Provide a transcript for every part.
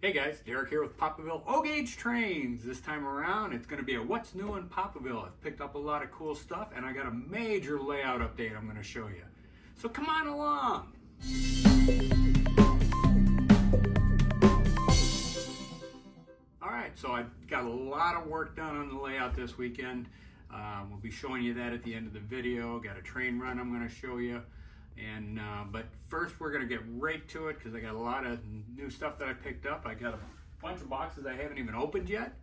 Hey guys, Derek here with Poplarville O-Gauge Trains. This time around, it's going to be a what's new in Poplarville. I've picked up a lot of cool stuff, and I got a major layout update I'm going to show you. So come on along. Alright, so I got a lot of work done on the layout this weekend. We'll be showing you that at the end of the video. Got a train run I'm going to show you. But first we're going to get right to it because I got a lot of new stuff that I picked up. I got a bunch of boxes I haven't even opened yet.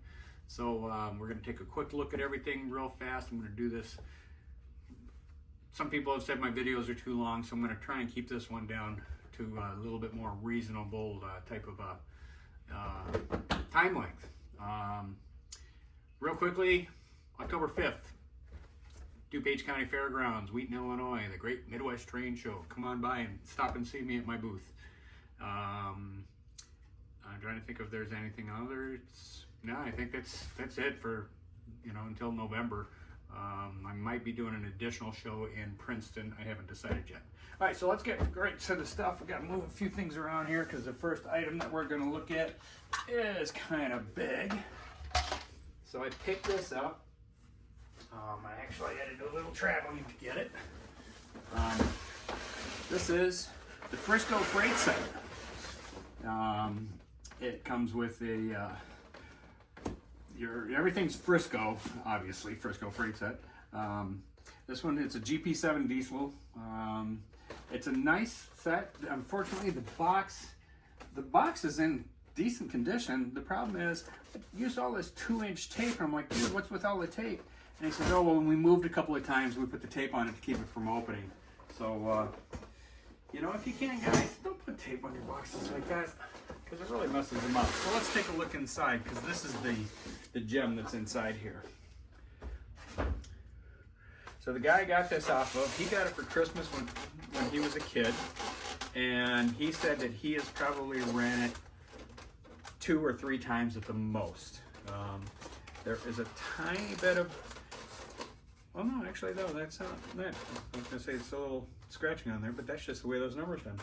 So we're going to take a quick look at everything real fast. I'm going to do this. Some people have said my videos are too long, so I'm going to try and keep this one down to a little bit more reasonable type of time length. Real quickly, October 5th. DuPage County Fairgrounds, Wheaton, Illinois, the Great Midwest Train Show. Come on by and stop and see me at my booth. I'm trying to think if there's anything other. No, I think that's it for until November. I might be doing an additional show in Princeton. I haven't decided yet. All right, so let's get right to the stuff. We got to move a few things around here because the first item that we're going to look at is kind of big. So I picked this up. I had to do a little traveling to get it. This is the Frisco freight set. It comes with everything's Frisco, obviously, Frisco freight set. This one, it's a GP7 diesel. It's a nice set. Unfortunately, the box is in decent condition. The problem is, I used all this 2-inch tape, and I'm like, dude, what's with all the tape? And he says, oh, well, when we moved a couple of times, we put the tape on it to keep it from opening. So, if you can, guys, don't put tape on your boxes like that, because it really messes them up. So let's take a look inside, because this is the gem that's inside here. So the guy I got this off of, he got it for Christmas when he was a kid, and he said that he has probably ran it 2 or 3 times at the most. There is a tiny bit of, well, no, actually, no, that's not that. I was going to say it's a little scratching on there, but that's just the way those numbers done.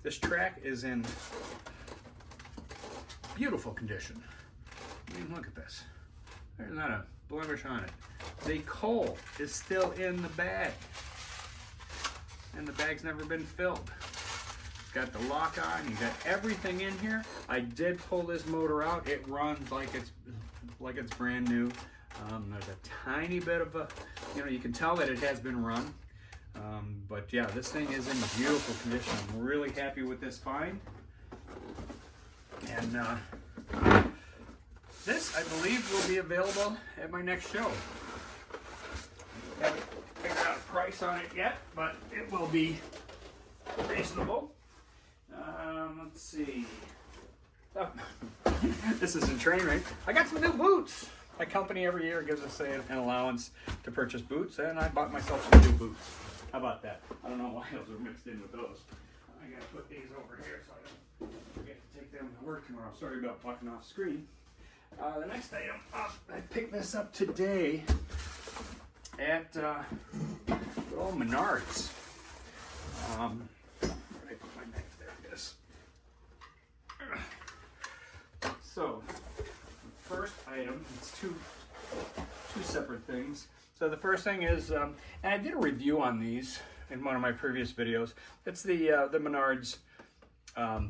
This track is in beautiful condition. I mean, look at this. There's not a blemish on it. The coal is still in the bag, and the bag's never been filled. It's got the lock on. You got everything in here. I did pull this motor out. It runs like it's brand new. There's a tiny bit of a, you can tell that it has been run. But yeah, this thing is in beautiful condition. I'm really happy with this find. And this, I believe, will be available at my next show. I haven't figured out a price on it yet, but it will be reasonable. Let's see. Oh. This is a train wreck. I got some new boots. My company every year gives us an allowance to purchase boots, and I bought myself some new boots. How about that? I don't know why those are mixed in with those. I gotta put these over here so I don't forget to take them to work tomorrow. Sorry about bucking off screen. The next item up, I picked this up today at good old Menards. Where did I put my knife? There it is. So, the first item, it's two separate things. So the first thing is, and I did a review on these in one of my previous videos. It's the Menards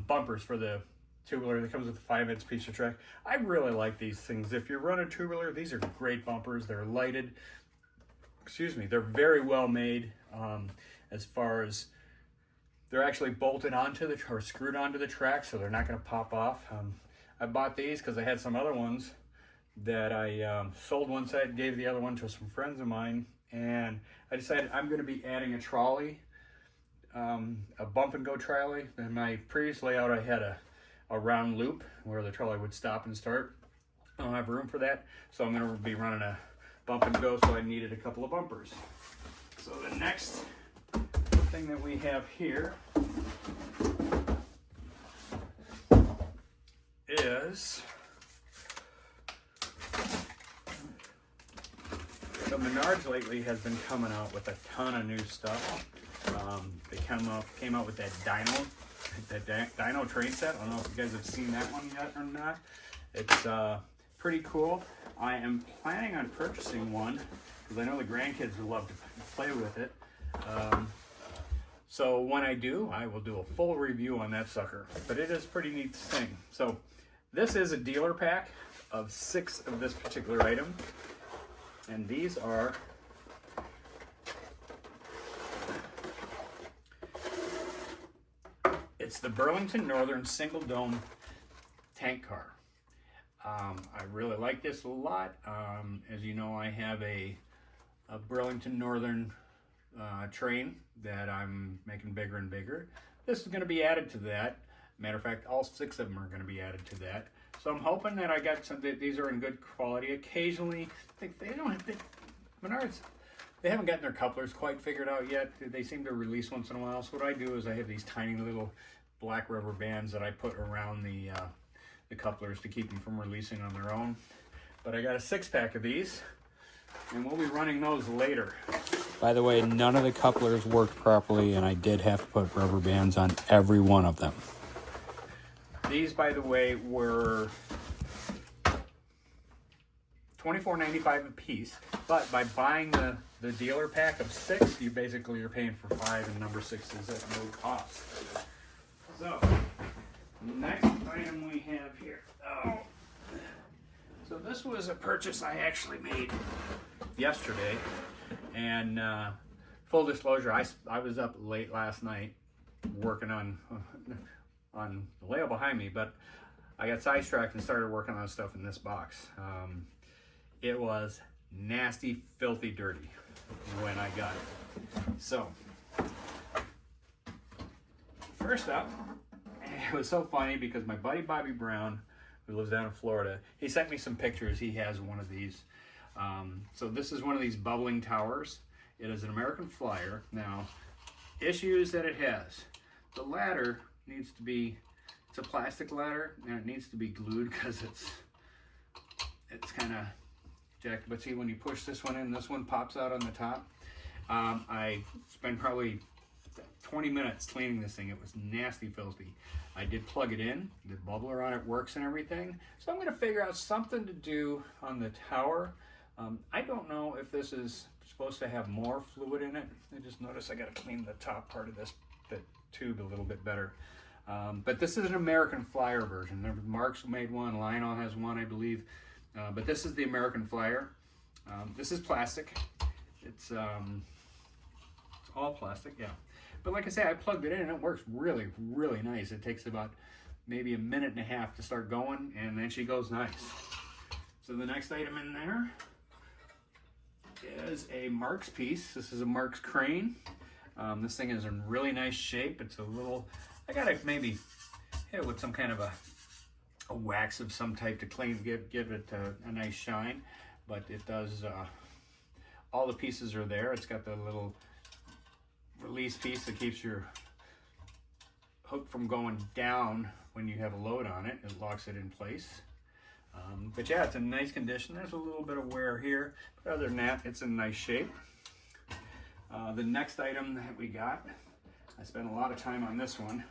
bumpers for the two-wheeler that comes with a 5-inch piece of track. I really like these things. If you run a two-wheeler, these are great bumpers. They're lighted. Excuse me. They're very well made. As far as they're actually bolted onto or screwed onto the track, so they're not going to pop off. I bought these because I had some other ones that I sold one side, gave the other one to some friends of mine, and I decided I'm going to be adding a trolley, a bump and go trolley. In my previous layout, I had a round loop where the trolley would stop and start. I don't have room for that, so I'm going to be running a bump and go, so I needed a couple of bumpers. So the next thing that we have here is the Menards lately has been coming out with a ton of new stuff. They came out with that dyno that Dino train set. I don't know if you guys have seen that one yet or not. It's pretty cool. I am planning on purchasing one because I know the grandkids would love to play with it. So when I do, I will do a full review on that sucker. But it is a pretty neat thing. So this is a dealer pack of 6 of this particular item. And these are it's the Burlington Northern Single Dome Tank Car. I really like this a lot. As you know, I have a Burlington Northern train that I'm making bigger and bigger. This is going to be added to that. Matter of fact, all 6 of them are going to be added to that. So I'm hoping that I got some. These are in good quality. Occasionally, they don't have Menards. They haven't gotten their couplers quite figured out yet. They seem to release once in a while. So what I do is I have these tiny little black rubber bands that I put around the couplers to keep them from releasing on their own. But I got a 6-pack of these, and we'll be running those later. By the way, none of the couplers worked properly, and I did have to put rubber bands on every one of them. These, by the way, were $24.95 a piece, but by buying the dealer pack of 6, you basically are paying for 5, and number 6 is at no cost. So, next item we have here. Oh. So this was a purchase I actually made yesterday, and full disclosure, I was up late last night working on the layout behind me, but I got sidetracked and started working on stuff in this box. It was nasty, filthy, dirty when I got it. So, first up, it was so funny because my buddy Bobby Brown, who lives down in Florida, he sent me some pictures. He has one of these. So this is one of these bubbling towers. It is an American Flyer. Now, issues that it has. The ladder needs to be, it's a plastic ladder, and it needs to be glued because it's kind of jacked. But see, when you push this one in, this one pops out on the top. I spent probably 20 minutes cleaning this thing. It was nasty, filthy. I did plug it in. The bubbler on it works and everything. So I'm going to figure out something to do on the tower. I don't know if this is supposed to have more fluid in it. I just noticed I got to clean the top part of the tube a little bit better. But this is an American Flyer version. Mark's made one. Lionel has one, I believe. But this is the American Flyer. This is plastic. It's all plastic, yeah. But like I say, I plugged it in and it works really, really nice. It takes about maybe a minute and a half to start going, and then she goes nice. So the next item in there is a Mark's piece. This is a Mark's crane. This thing is in really nice shape. It's a little, I gotta maybe hit it with some kind of a wax of some type to clean, give it a nice shine. But it does, all the pieces are there. It's got the little release piece that keeps your hook from going down when you have a load on it. It locks it in place. But yeah, it's in nice condition. There's a little bit of wear here, but other than that, it's in nice shape. The next item that we got, I spent a lot of time on this one.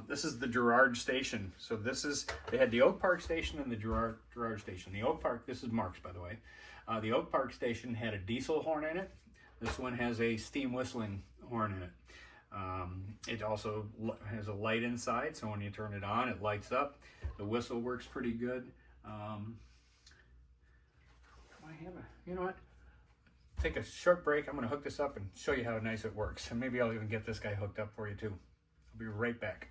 This is the Girard Station. So this is, they had the Oak Park Station and the Girard Station. The Oak Park, this is Mark's, by the way. The Oak Park Station had a diesel horn in it. This one has a steam whistling horn in it. It also has a light inside, so when you turn it on, it lights up. The whistle works pretty good. You know what? Take a short break. I'm going to hook this up and show you how nice it works. And maybe I'll even get this guy hooked up for you too. I'll be right back.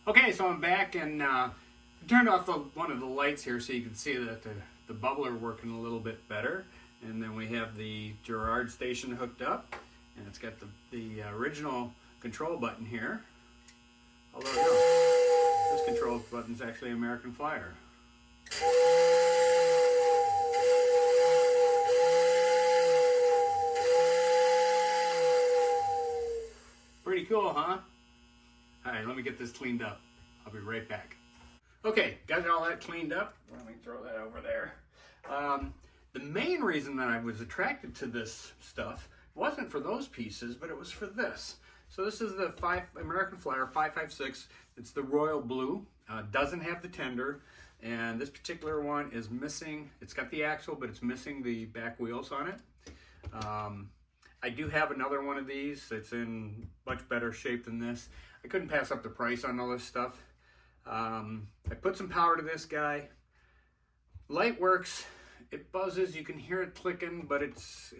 Okay, so I'm back, and turned off one of the lights here so you can see that the bubbler working a little bit better. And then we have the Girard Station hooked up, and it's got the original control button here. Although no, this control button is actually American Flyer. Pretty cool, huh? All right, let me get this cleaned up. I'll be right back. Okay, got all that cleaned up. Let me throw that over there. The main reason that I was attracted to this stuff wasn't for those pieces, but it was for this. So this is the American Flyer 556. It's the royal blue. Doesn't have the tender, and this particular one is missing. It's got the axle, but it's missing the back wheels on it. I do have another one of these. It's in much better shape than this. I couldn't pass up the price on all this stuff. I put some power to this guy. Light works. It buzzes. You can hear it clicking, but it's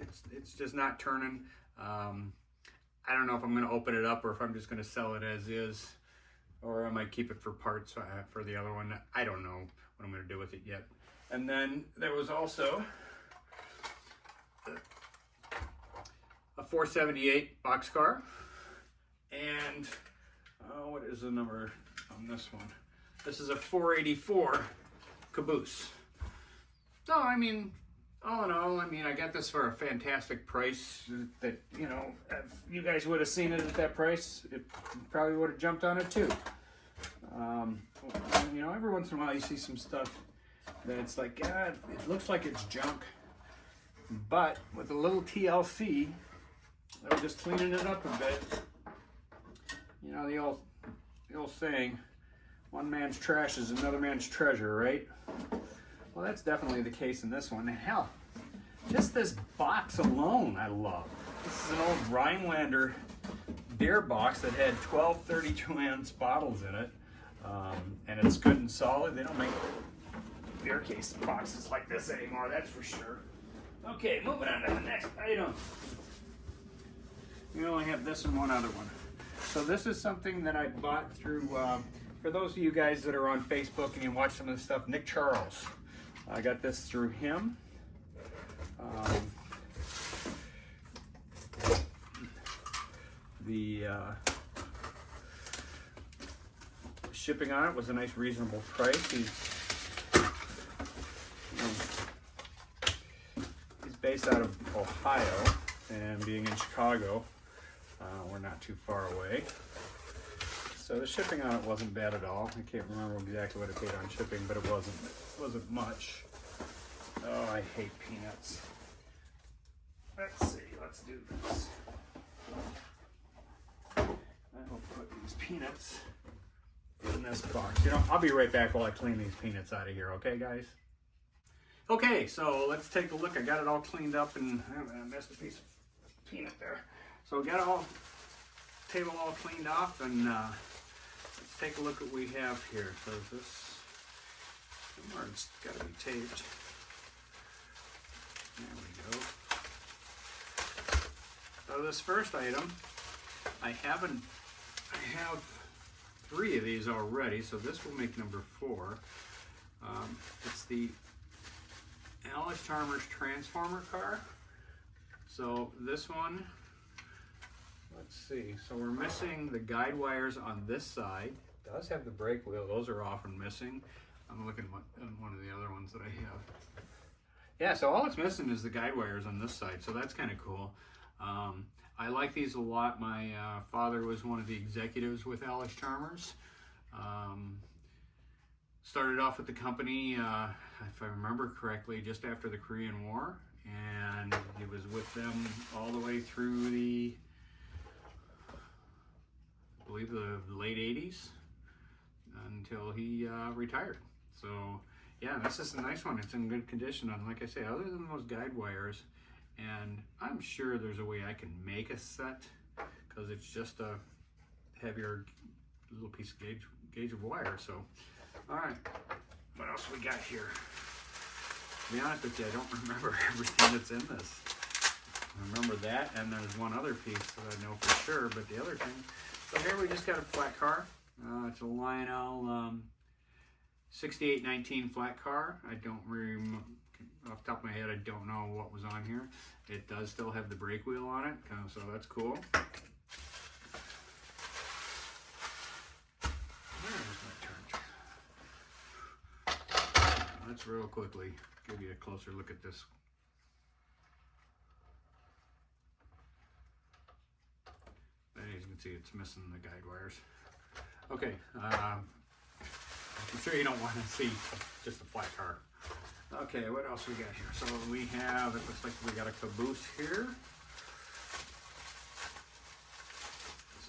just not turning. I don't know if I'm going to open it up or if I'm just going to sell it as is, or I might keep it for parts for the other one. I don't know what I'm going to do with it yet. And then there was also a 478 boxcar, and what is the number on this one? This is a 484 caboose. So I mean, all in all, I mean, I got this for a fantastic price. That, you know, if you guys would have seen it at that price, it probably would have jumped on it too. You know, every once in a while you see some stuff that it's like, yeah, it looks like it's junk, but with a little TLC, I'm just cleaning it up a bit. You know, the old saying, one man's trash is another man's treasure, right? Well, that's definitely the case in this one. Hell, just this box alone I love. This is an old Rhinelander beer box that had 12 32-ounce bottles in it. And it's good and solid. They don't make beer case boxes like this anymore, that's for sure. Okay, moving on to the next item. We only have this and one other one. So this is something that I bought through, for those of you guys that are on Facebook and you watch some of the stuff, Nick Charles. I got this through him. The shipping on it was a nice reasonable price. He's based out of Ohio, and being in Chicago, we're not too far away. So the shipping on it wasn't bad at all. I can't remember exactly what I paid on shipping, but it wasn't much. Oh, I hate peanuts. Let's see, let's do this. I will put these peanuts in this box. You know, I'll be right back while I clean these peanuts out of here, okay guys? Okay, so let's take a look. I got it all cleaned up, and I missed a piece of peanut there. So we got all table all cleaned off, and let's take a look at what we have here. So this, it's got to be taped. There we go. So this first item, I have 3 of these already, so this will make number 4. It's the Alice Chalmers Transformer car. So this one, let's see, so we're missing the guide wires on this side. It does have the brake wheel, those are often missing. I'm looking at one of the other ones that I have. Yeah, so all it's missing is the guide wires on this side, so that's kind of cool. I like these a lot. My father was one of the executives with Alice Chalmers. Started off with the company, if I remember correctly, just after the Korean War, and he was with them all the way through the, I believe, the late 80s until he retired. So yeah, this is a nice one. It's in good condition, and like I say, other than those guide wires, and I'm sure there's a way I can make a set, because it's just a heavier little piece of gauge of wire. So all right, what else we got here? To be honest with you, I don't remember everything that's in this. I remember that, and there's one other piece that I know for sure, but the other thing, so here we just got a flat car. It's a Lionel 6819 flat car. I don't remember, off the top of my head, I don't know what was on here. It does still have the brake wheel on it, so that's cool. Let's real quickly give you a closer look at this. As you can see, it's missing the guide wires. Okay, I'm sure you don't want to see just a flat car. Okay, what else we got here? So we have, it looks like we got a caboose here.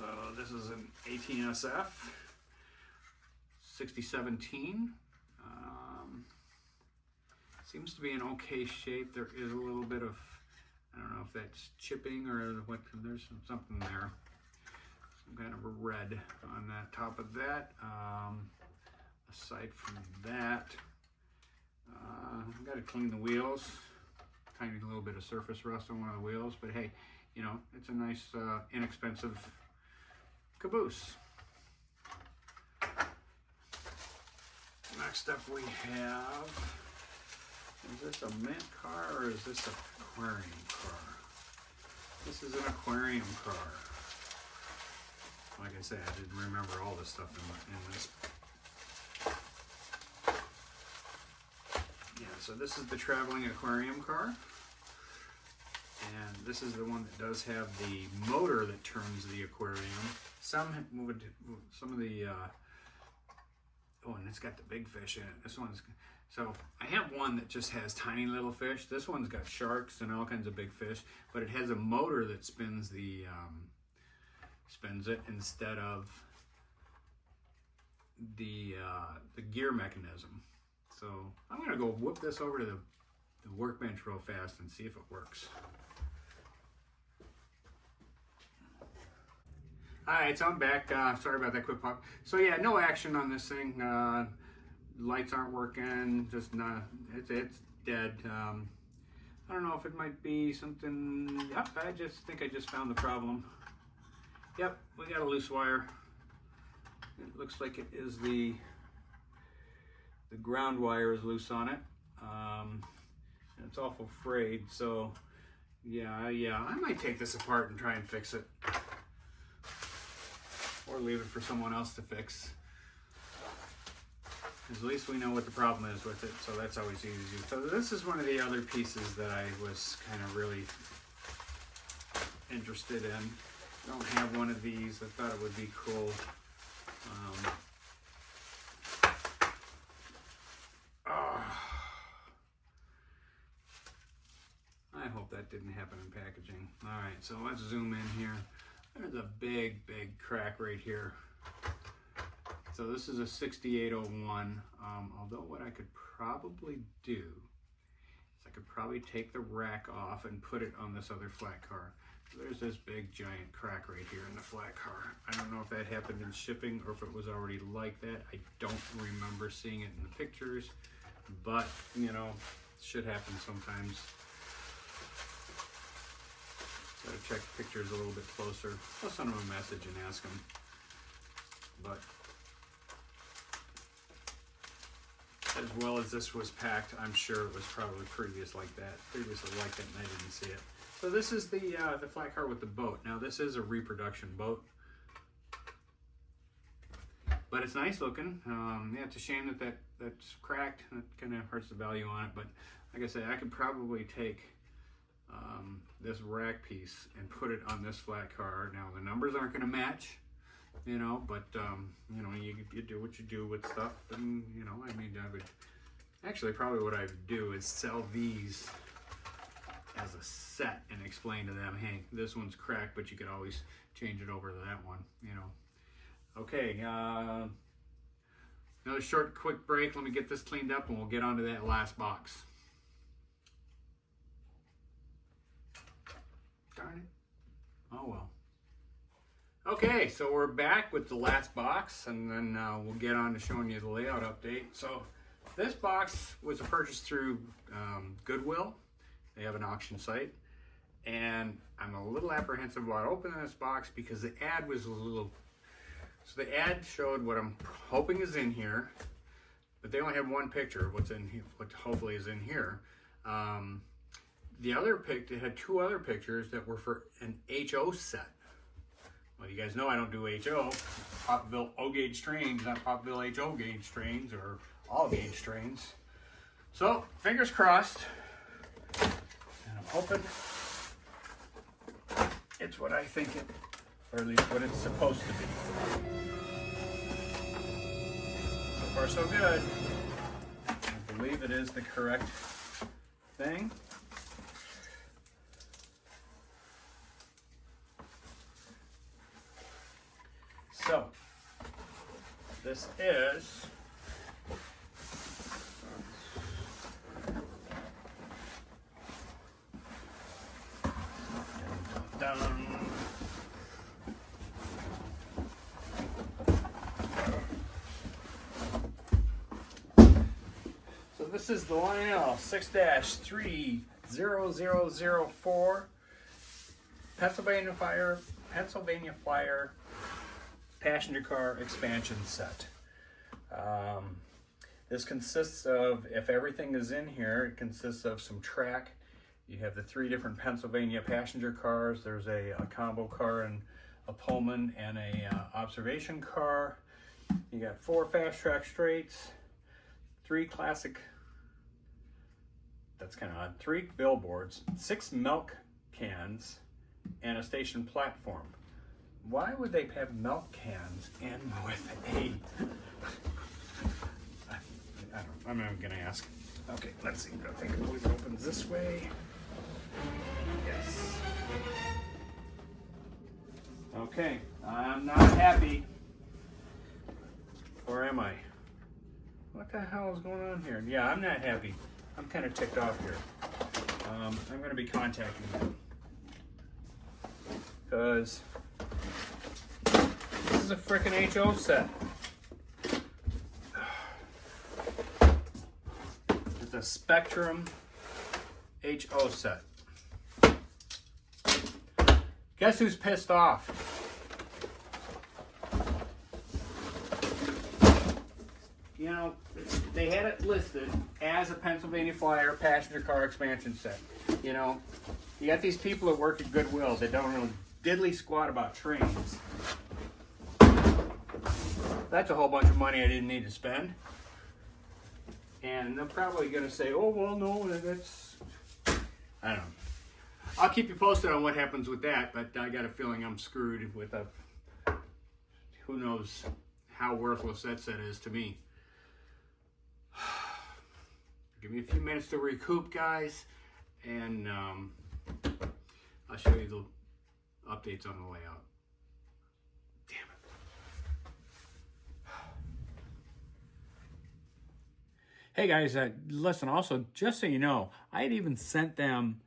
So this is an 18SF 6017. Seems to be in okay shape. There is a little bit of, I don't know if that's chipping or what, there's something there. Some kind of a red on that top of that. Aside from that, I've got to clean the wheels. Tiny little bit of surface rust on one of the wheels, but hey, you know, it's a nice, inexpensive caboose. Next up we have, is this a mint car or is this an aquarium car? This is an aquarium car. Like I said, I didn't remember all this stuff in this. Yeah, so this is the traveling aquarium car. And this is the one that does have the motor that turns the aquarium. Some of the, oh, and it's got the big fish in it. This one's, so I have one that just has tiny little fish. This one's got sharks and all kinds of big fish, but it has a motor that spins the, spins it instead of the gear mechanism. So I'm gonna go whip this over to the workbench real fast and see if it works. Alright, so I'm back. Sorry about that quick pop. So yeah, no action on this thing. Lights aren't working, just not, it's dead. I don't know if it might be something, yep, I just think I just found the problem. Yep, we got a loose wire. It looks like it is the ground wire is loose on it. And it's awful frayed, so yeah, I might take this apart and try and fix it. Or leave it for someone else to fix. At least we know what the problem is with it, so that's always easy to do. So this is one of the other pieces that I was kind of really interested in. I don't have one of these. I thought it would be cool. I hope that didn't happen in packaging. All right, so let's zoom in here. There's a big crack right here. So this is a 6801. Although what I could probably do is I could probably take the rack off and put it on this other flat car. So there's this big giant crack right here in the flat car. I don't know if that happened in shipping or if it was already like that. I don't remember seeing it in the pictures, but you know, shit happens sometimes. Gotta check pictures a little bit closer. I'll send them a message and ask them. But as well as this was packed, I'm sure it was probably previously like that, and I didn't see it. So this is the flat car with the boat. Now this is a reproduction boat, but it's nice looking. Yeah, it's a shame that that's cracked. That kind of hurts the value on it. But like I said, I could probably take this rack piece and put it on this flat car. Now the numbers aren't going to match, you know, but you know, you do what you do with stuff, and you know, I mean, I would actually probably what I would do is sell these as a set and explain to them, hey, this one's cracked, but you could always change it over to that one, you know. Okay, another short quick break. Let me get this cleaned up and we'll get onto that last box. Darn it. Oh well. Okay, so we're back with the last box, and then we'll get on to showing you the layout update. So this box was a purchase through Goodwill. They have an auction site, and I'm a little apprehensive about opening this box because the ad was a little, so the ad showed what I'm hoping is in here, but they only have one picture of what's in here, what hopefully is in here. The other it had two other pictures that were for an HO set. Well, you guys know I don't do HO. Popville O gauge trains, not Popville HO gauge trains or all gauge trains. So fingers crossed, and I'm hoping it's what I think it, or at least what it's supposed to be. So far so good. I believe it is the correct thing. this is done. So this is the Lionel 6-30004 Pennsylvania Flyer passenger car expansion set. This consists of, if everything is in here, it consists of some track. You have the 3 different Pennsylvania passenger cars. There's a combo car and a Pullman and a observation car. You got 4 fast track straights, 3 classic, that's kind of odd, 3 billboards, 6 milk cans, and a station platform. Why would they have milk cans in with a... I'm not gonna ask. Okay, let's see. I think it always opens this way. Yes. Okay, I'm not happy. Or am I? What the hell is going on here? Yeah, I'm not happy. I'm kind of ticked off here. I'm going to be contacting them. Because this is a frickin' HO set. It's a Spectrum HO set. Guess who's pissed off? You know, they had it listed as a Pennsylvania Flyer passenger car expansion set. You know, you got these people that work at Goodwill that don't know diddly squat about trains. That's a whole bunch of money I didn't need to spend. And they're probably going to say, oh, well, no, that's... I don't know. I'll keep you posted on what happens with that, but I got a feeling I'm screwed with a... Who knows how worthless that set is to me. Give me a few minutes to recoup, guys, and I'll show you the updates on the layout. Damn it. Hey guys, listen, also, just so you know, I had even sent them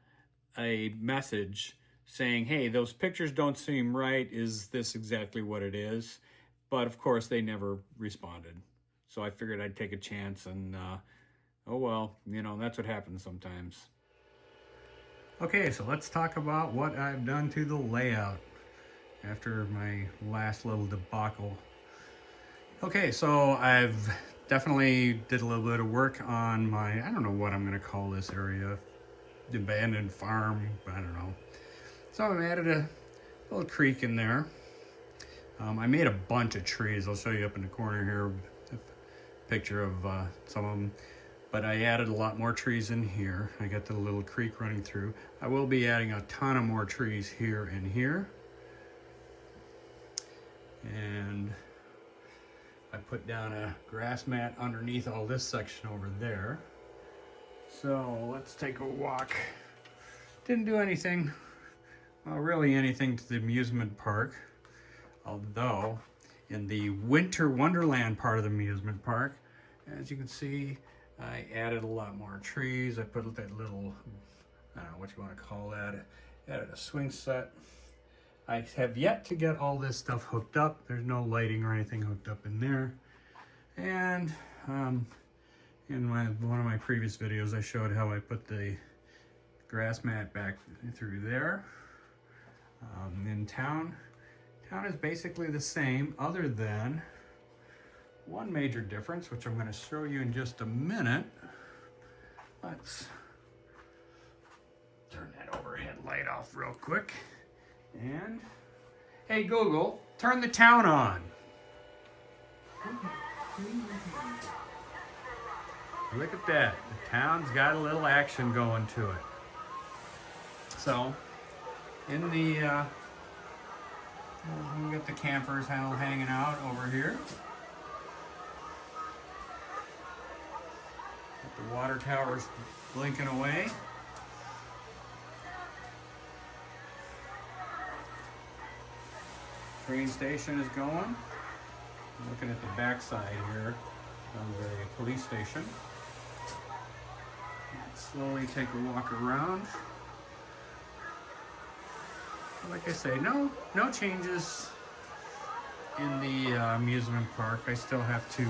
a message saying, hey, those pictures don't seem right. Is this exactly what it is? But of course, they never responded. So I figured I'd take a chance and, oh well, you know, that's what happens sometimes. Okay, so let's talk about what I've done to the layout after my last little debacle. Okay, so I've definitely did a little bit of work on my, I don't know what I'm going to call this area, the abandoned farm, I don't know. So I added a little creek in there. I made a bunch of trees. I'll show you up in the corner here a picture of some of them. But I added a lot more trees in here. I got the little creek running through. I will be adding a ton of more trees here and here. And I put down a grass mat underneath all this section over there. So let's take a walk. Didn't do anything, well, really anything to the amusement park. Although, in the Winter Wonderland part of the amusement park, as you can see, I added a lot more trees. I put that little, I don't know what you want to call that, added a swing set. I have yet to get all this stuff hooked up. There's no lighting or anything hooked up in there. And in one of my previous videos, I showed how I put the grass mat back through there. In town is basically the same, other than one major difference, which I'm going to show you in just a minute. Let's turn that overhead light off real quick. And, hey Google, turn the town on. Look at that. The town's got a little action going to it. So, in the, we got the campers hanging out over here. Got the water towers blinking away. Train station is going. Looking at the back side here of the police station. Let's slowly take a walk around. Like I say, no changes in the amusement park. I still have to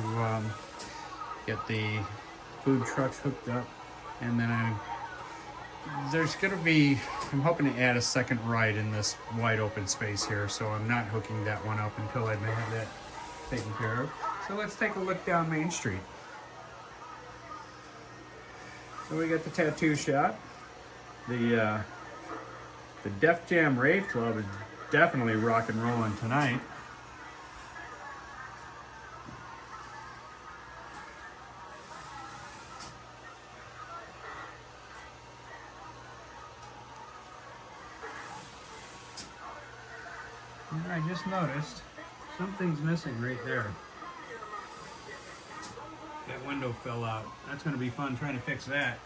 get the food trucks hooked up, and then there's gonna be, I'm hoping to add a second ride in this wide open space here, so I'm not hooking that one up until I have that taken care of. So let's take a look down Main Street. So we got the tattoo shop. The Def Jam Rave Club is definitely rock and rolling tonight. And I just noticed something's missing right there. That window fell out. That's going to be fun trying to fix that.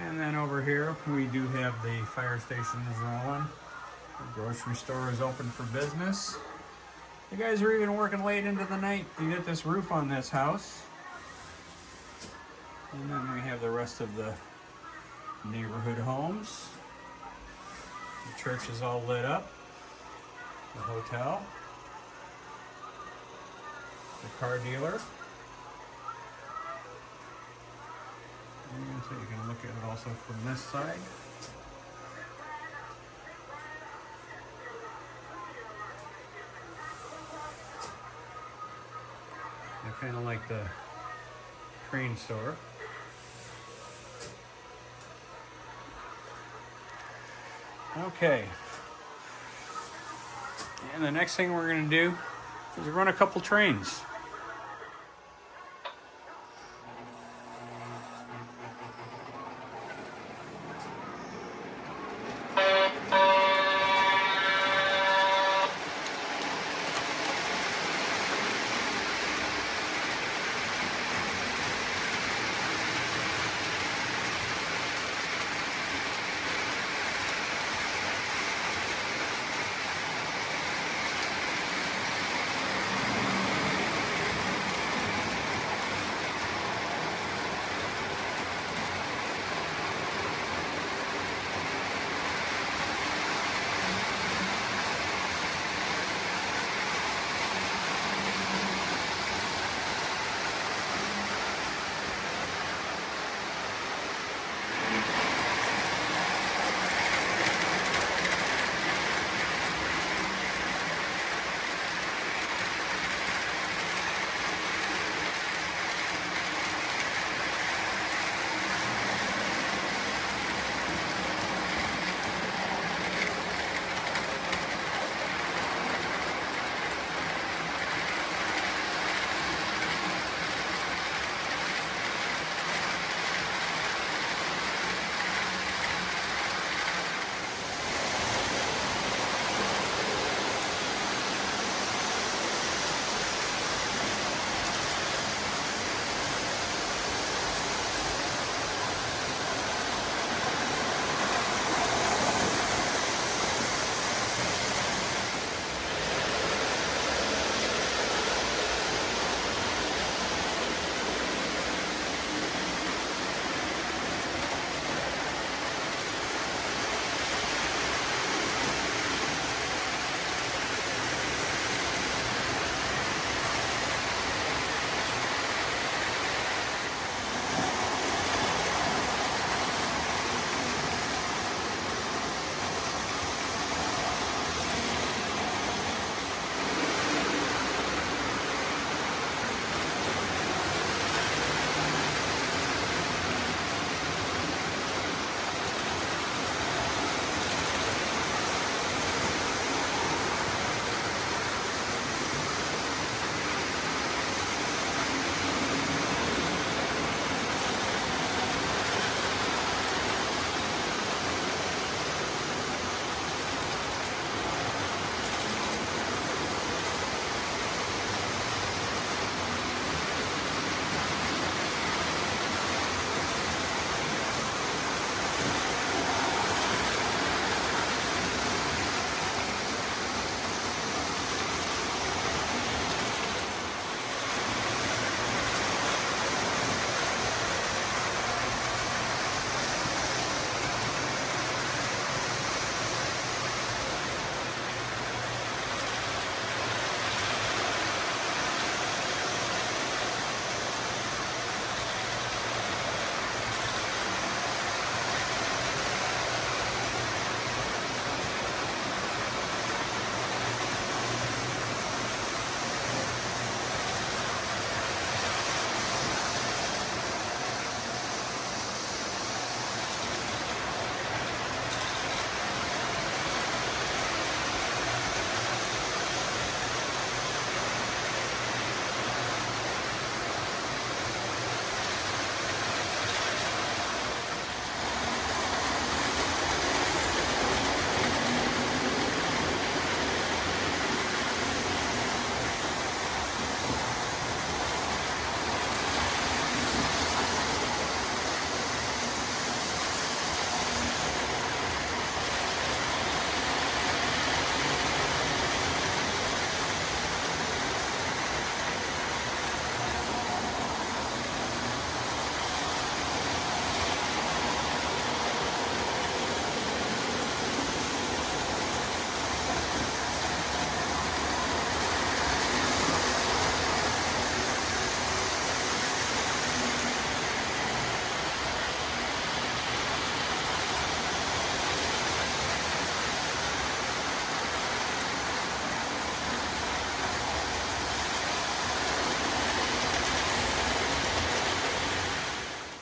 And then over here, we do have the fire station is rolling. The grocery store is open for business. The guys are even working late into the night to get this roof on this house. And then we have the rest of the neighborhood homes. The church is all lit up. The hotel. The car dealer. And so you can look at it also from this side. I kind of like the train store. Okay. And the next thing we're going to do is run a couple trains.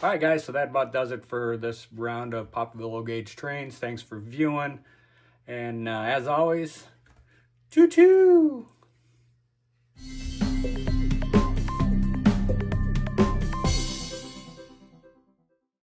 All right, guys, so that about does it for this round of Poplarville low gauge trains. Thanks for viewing. And as always, choo-choo!